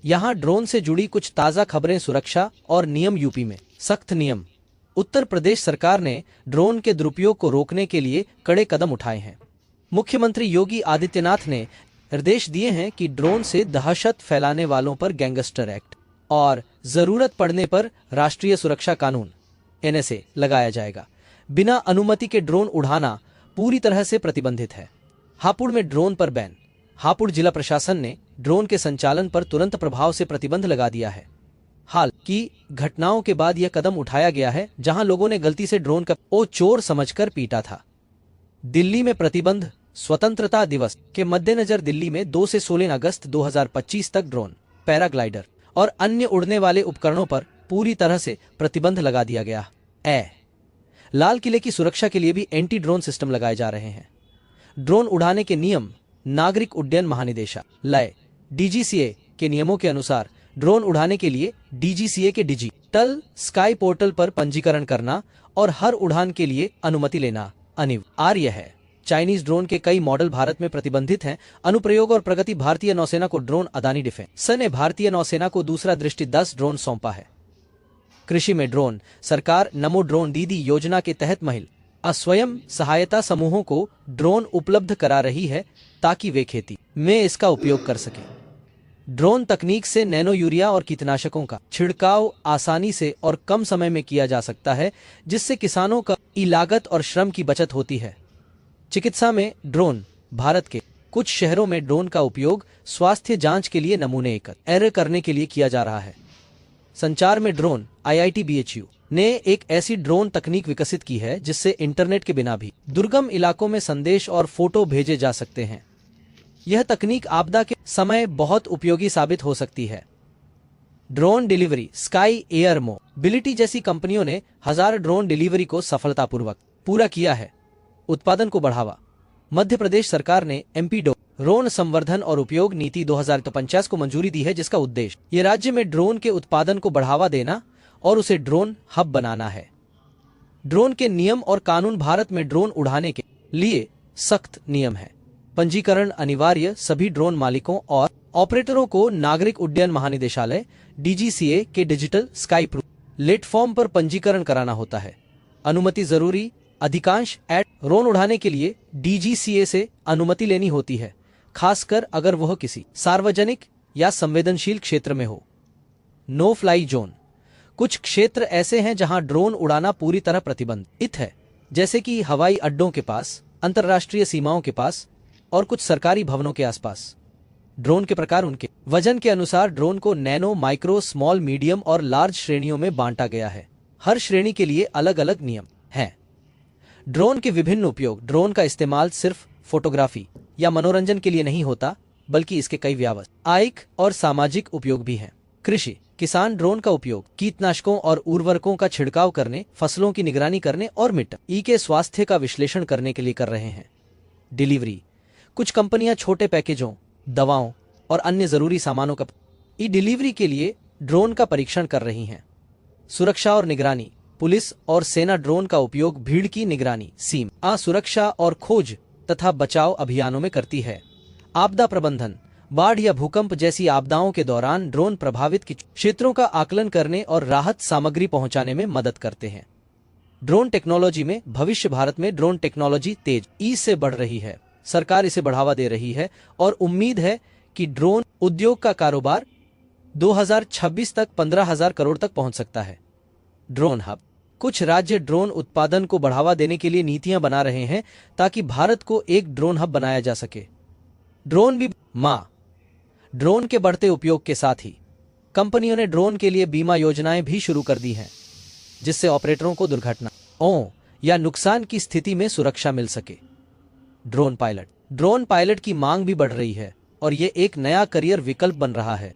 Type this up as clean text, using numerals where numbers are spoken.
यहाँ ड्रोन से जुड़ी कुछ ताज़ा खबरें। सुरक्षा और नियम। यूपी में सख्त नियम। उत्तर प्रदेश सरकार ने ड्रोन के दुरुपयोग को रोकने के लिए कड़े कदम उठाए हैं। मुख्यमंत्री योगी आदित्यनाथ ने निर्देश दिए हैं कि ड्रोन से दहशत फैलाने वालों पर गैंगस्टर एक्ट और जरूरत पड़ने पर राष्ट्रीय सुरक्षा कानून एनएसए लगाया जाएगा। बिना अनुमति के ड्रोन उड़ाना पूरी तरह से प्रतिबंधित है। हापुड़ में ड्रोन पर बैन। हापुड़ जिला प्रशासन ने ड्रोन के संचालन पर तुरंत प्रभाव से प्रतिबंध लगा दिया है। हाल की घटनाओं के बाद यह कदम उठाया गया है, जहां लोगों ने गलती से ड्रोन का चोर समझकर पीटा था। दिल्ली में प्रतिबंध। स्वतंत्रता दिवस के मद्देनजर दिल्ली में 2 से 16 अगस्त 2025 तक ड्रोन, पैराग्लाइडर और अन्य उड़ने वाले उपकरणों पर पूरी तरह से प्रतिबंध लगा दिया गया है। लाल किले की सुरक्षा के लिए भी एंटी ड्रोन सिस्टम लगाए जा रहे हैं। ड्रोन उड़ाने के नियम। नागरिक उड्डयन महानिदेशालय डीजीसीए के नियमों के अनुसार ड्रोन उड़ाने के लिए डीजीसीए के डिजिटल स्काई पोर्टल पर पंजीकरण करना और हर उड़ान के लिए अनुमति लेना अनिवार्य है। चाइनीज ड्रोन के कई मॉडल भारत में प्रतिबंधित हैं। अनुप्रयोग और प्रगति। भारतीय नौसेना को ड्रोन। अदानी डिफेंस ने भारतीय नौसेना को दूसरा दृष्टि 10 ड्रोन सौंपा है। कृषि में ड्रोन। सरकार नमो ड्रोन दीदी योजना के तहत महिला स्वयं सहायता समूहों को ड्रोन उपलब्ध करा रही है ताकि वे खेती में इसका उपयोग कर सकें। ड्रोन तकनीक से नैनो यूरिया और कीटनाशकों का छिड़काव आसानी से और कम समय में किया जा सकता है, जिससे किसानों का लागत और श्रम की बचत होती है। चिकित्सा में ड्रोन। भारत के कुछ शहरों में ड्रोन का उपयोग स्वास्थ्य जांच के लिए नमूने एकत्र करने के लिए किया जा रहा है। संचार में ड्रोन। आईआईटी बीएचयू ने एक ऐसी ड्रोन तकनीक विकसित की है जिससे इंटरनेट के बिना भी दुर्गम इलाकों में संदेश और फोटो भेजे जा सकते हैं। यह तकनीक आपदा के समय बहुत उपयोगी साबित हो सकती है। Drone delivery. Sky air mobility जैसी कंपनियों ने 1000 ड्रोन डिलीवरी को सफलतापूर्वक पूरा किया है। उत्पादन को बढ़ावा। मध्य प्रदेश सरकार ने एमपी ड्रोन संवर्धन और उपयोग नीति 2050 को मंजूरी दी है, जिसका उद्देश्य ये राज्य में ड्रोन के उत्पादन को बढ़ावा देना और उसे ड्रोन हब बनाना है। ड्रोन के नियम और कानून। भारत में ड्रोन उड़ाने के लिए सख्त नियम है। पंजीकरण अनिवार्य। सभी ड्रोन मालिकों और ऑपरेटरों को नागरिक उड्डयन महानिदेशालय डीजीसीए के डिजिटल स्काई प्लेटफॉर्म पर पंजीकरण कराना होता है। अनुमति जरूरी। अधिकांश ड्रोन उड़ाने के लिए डीजीसीए से अनुमति लेनी होती है, खासकर अगर वह किसी सार्वजनिक या संवेदनशील क्षेत्र में हो। No fly zone. कुछ क्षेत्र ऐसे हैं जहां ड्रोन उड़ाना पूरी तरह प्रतिबंधित है, जैसे कि हवाई अड्डों के पास, अंतर्राष्ट्रीय सीमाओं के पास और कुछ सरकारी भवनों के आसपास। ड्रोन के प्रकार। उनके वजन के अनुसार ड्रोन को नैनो, माइक्रो, स्मॉल, मीडियम और लार्ज श्रेणियों में बांटा गया है। हर श्रेणी के लिए अलग अलग नियम हैं। ड्रोन के विभिन्न उपयोग। ड्रोन का इस्तेमाल सिर्फ फोटोग्राफी या मनोरंजन के लिए नहीं होता, बल्कि इसके कई व्यावसायिक और सामाजिक उपयोग भी हैं। कृषि। किसान ड्रोन का उपयोग कीटनाशकों और उर्वरकों का छिड़काव करने, फसलों की निगरानी करने और मिट्टी के स्वास्थ्य का विश्लेषण करने के लिए कर रहे हैं। डिलीवरी। कुछ कंपनियां छोटे पैकेजों, दवाओं और अन्य जरूरी सामानों का डिलीवरी के लिए ड्रोन का परीक्षण कर रही हैं। सुरक्षा और निगरानी। पुलिस और सेना ड्रोन का उपयोग भीड़ की निगरानी, सीमा सुरक्षा और खोज तथा बचाव अभियानों में करती है। आपदा प्रबंधन। बाढ़ या भूकंप जैसी आपदाओं के दौरान ड्रोन प्रभावित क्षेत्रों का आकलन करने और राहत सामग्री पहुंचाने में मदद करते हैं। ड्रोन टेक्नोलॉजी में भविष्य। भारत में ड्रोन टेक्नोलॉजी तेजी से बढ़ रही है। सरकार इसे बढ़ावा दे रही है और उम्मीद है कि ड्रोन उद्योग का कारोबार 2026 तक 15,000 करोड़ तक पहुंच सकता है। Drone hub. कुछ राज्य ड्रोन उत्पादन को बढ़ावा देने के लिए नीतियां बना रहे हैं ताकि भारत को एक ड्रोन हब बनाया जा सके। ड्रोन भी ड्रोन के बढ़ते उपयोग के साथ ही कंपनियों ने ड्रोन के लिए बीमा योजनाएं भी शुरू कर दी हैं, जिससे ऑपरेटरों को दुर्घटनाओं या नुकसान की स्थिति में सुरक्षा मिल सके। Drone pilot. ड्रोन पायलट की मांग भी बढ़ रही है और ये एक नया करियर विकल्प बन रहा है।